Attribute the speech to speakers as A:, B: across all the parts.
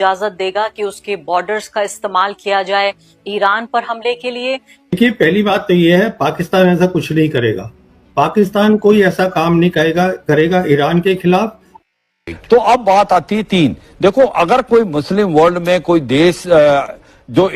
A: इजाजत देगा कि उसके बॉर्डर्स का इस्तेमाल किया जाए ईरान पर हमले के लिए?
B: देखिए, पहली बात तो ये है, पाकिस्तान ऐसा कुछ नहीं करेगा। पाकिस्तान कोई ऐसा काम नहीं करेगा ईरान के खिलाफ।
C: तो अब बात आती है तीन। देखो, अगर कोई मुस्लिम वर्ल्ड में कोई देश जो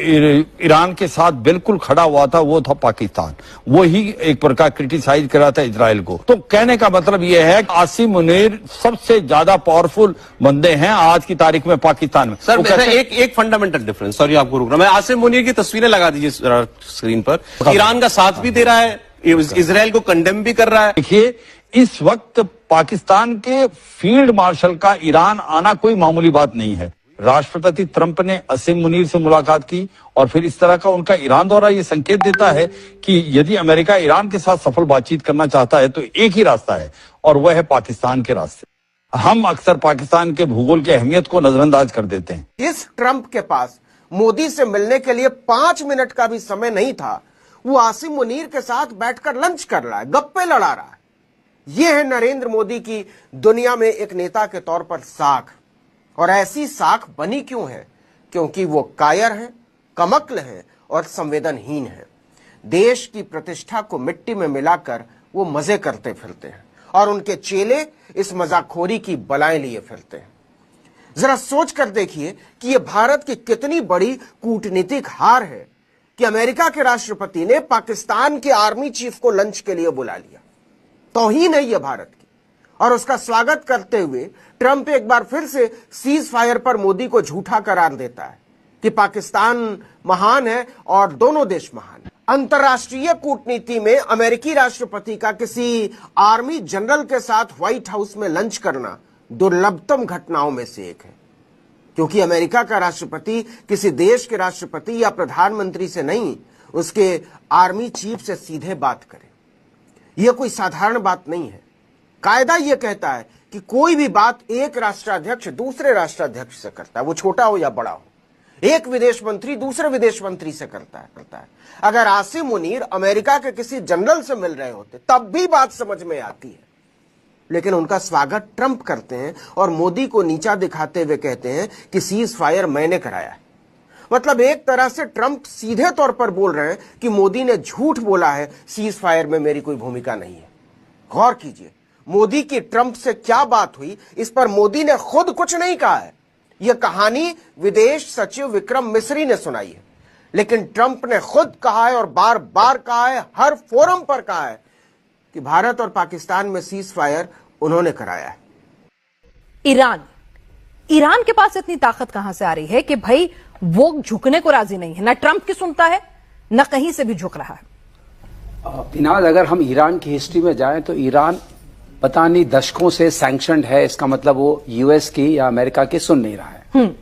C: ईरान के साथ बिल्कुल खड़ा हुआ था वो था पाकिस्तान। वो ही एक प्रकार क्रिटिसाइज कर रहा था इजराइल को। तो कहने का मतलब ये है कि आसिम मुनीर सबसे ज्यादा पावरफुल बंदे हैं आज की तारीख में पाकिस्तान में।
D: सर, एक फंडामेंटल डिफरेंस, सॉरी आपको रुक रहा मैं, आसिम मुनीर की तस्वीरें लगा दीजिए स्क्रीन पर। ईरान का साथ भी दे रहा है, इजराइल को कंडेम भी कर रहा है।
C: देखिए, इस वक्त पाकिस्तान के फील्ड मार्शल का ईरान आना कोई मामूली बात नहीं है। राष्ट्रपति ट्रंप ने आसिम मुनीर से मुलाकात की और फिर इस तरह का उनका ईरान दौरा ये संकेत देता है कि यदि अमेरिका ईरान के साथ सफल बातचीत करना चाहता है तो एक ही रास्ता है और वह है पाकिस्तान के रास्ते। हम अक्सर पाकिस्तान के भूगोल की अहमियत को नजरअंदाज कर देते हैं।
E: इस ट्रंप के पास मोदी से मिलने के लिए 5 मिनट का भी समय नहीं था। वो आसिम मुनीर के साथ बैठकर लंच कर रहा है, गप्पे लड़ा रहा है। यह है नरेंद्र मोदी की दुनिया में एक नेता के तौर पर साख। और ऐसी साख बनी क्यों है? क्योंकि वो कायर हैं, कमक्ल हैं और संवेदनहीन हैं। देश की प्रतिष्ठा को मिट्टी में मिलाकर वो मजे करते फिरते हैं और उनके चेले इस मजाकखोरी की बलाएं लिए फिरते हैं। जरा सोच कर देखिए कि यह भारत की कितनी बड़ी कूटनीतिक हार है कि अमेरिका के राष्ट्रपति ने पाकिस्तान के आर्मी चीफ को लंच के लिए बुला लिया। तौहीन है यह भारत की। और उसका स्वागत करते हुए ट्रंप एक बार फिर से सीज फायर पर मोदी को झूठा करार देता है कि पाकिस्तान महान है और दोनों देश महान है। अंतर्राष्ट्रीय कूटनीति में अमेरिकी राष्ट्रपति का किसी आर्मी जनरल के साथ व्हाइट हाउस में लंच करना दुर्लभतम घटनाओं में से एक है, क्योंकि अमेरिका का राष्ट्रपति किसी देश के राष्ट्रपति या प्रधानमंत्री से नहीं, उसके आर्मी चीफ से सीधे बात करे। यह कोई साधारण बात नहीं है। कायदा यह कहता है कि कोई भी बात एक राष्ट्राध्यक्ष दूसरे राष्ट्राध्यक्ष से करता है, वो छोटा हो या बड़ा हो। एक विदेश मंत्री दूसरे विदेश मंत्री से करता है। अगर आसिम मुनीर अमेरिका के किसी जनरल से मिल रहे होते तब भी बात समझ में आती है, लेकिन उनका स्वागत ट्रंप करते हैं और मोदी को नीचा दिखाते हुए कहते हैं कि सीज फायर मैंने कराया है। मतलब एक तरह से ट्रंप सीधे तौर पर बोल रहे हैं कि मोदी ने झूठ बोला है, सीज फायर में मेरी कोई भूमिका नहीं है। गौर कीजिए, मोदी की ट्रंप से क्या बात हुई, इस पर मोदी ने खुद कुछ नहीं कहा है। यह कहानी विदेश सचिव विक्रम मिस्री ने सुनाई है, लेकिन ट्रंप ने खुद कहा है और बार बार कहा है, हर फोरम पर कहा है कि भारत और पाकिस्तान में सीज फायर उन्होंने कराया है।
F: ईरान के पास इतनी ताकत कहां से आ रही है कि भाई वो झुकने को राजी नहीं है, ना ट्रंप की सुनता है ना कहीं से भी झुक रहा है।
G: पिनाज, अगर हम ईरान की हिस्ट्री में जाएं तो ईरान पता नहीं दशकों से सैंक्शनड है। इसका मतलब वो यूएस की या अमेरिका की सुन नहीं रहा है।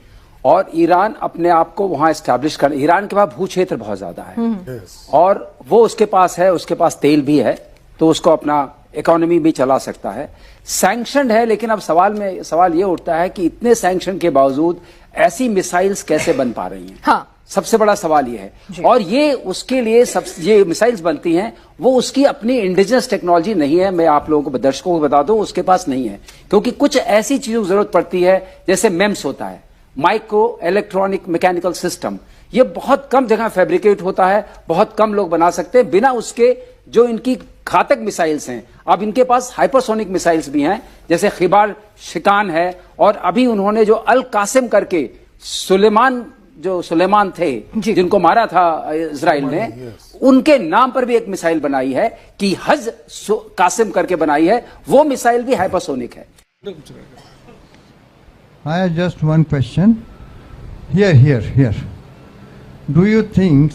G: और ईरान अपने आप को वहां एस्टैब्लिश कर, ईरान के पास भू क्षेत्र बहुत ज्यादा है और वो उसके पास है, उसके पास तेल भी है, तो उसको अपना इकोनॉमी भी चला सकता है। सैंक्शनड है, लेकिन अब सवाल ये उठता है कि इतने सैंक्शन के बावजूद ऐसी मिसाइल्स कैसे बन पा रही हैं।
F: हाँ।
G: सबसे बड़ा सवाल ये है। और ये उसके लिए ये मिसाइल्स बनती हैं, वो उसकी अपनी इंडिजिनस टेक्नोलॉजी नहीं है। मैं आप लोगों को, दर्शकों को बता दूं, उसके पास नहीं है, क्योंकि कुछ ऐसी चीजों की जरूरत पड़ती है जैसे मेम्स होता है, माइक्रो इलेक्ट्रॉनिक मैकेनिकल सिस्टम। ये बहुत कम जगह फैब्रिकेट होता है, बहुत कम लोग बना सकते हैं बिना उसके जो इनकी घातक मिसाइल्स हैं। अब इनके पास हाइपरसोनिक मिसाइल्स भी हैं, जैसे खिबार शिकान है, और अभी उन्होंने जो अल कासिम करके सुलेमान थे जिनको मारा था इजराइल ने, उनके नाम पर भी एक मिसाइल बनाई है कि हज कासिम करके बनाई है। वो मिसाइल भी हाइपरसोनिक है।
H: I have just one question. Here. Do you think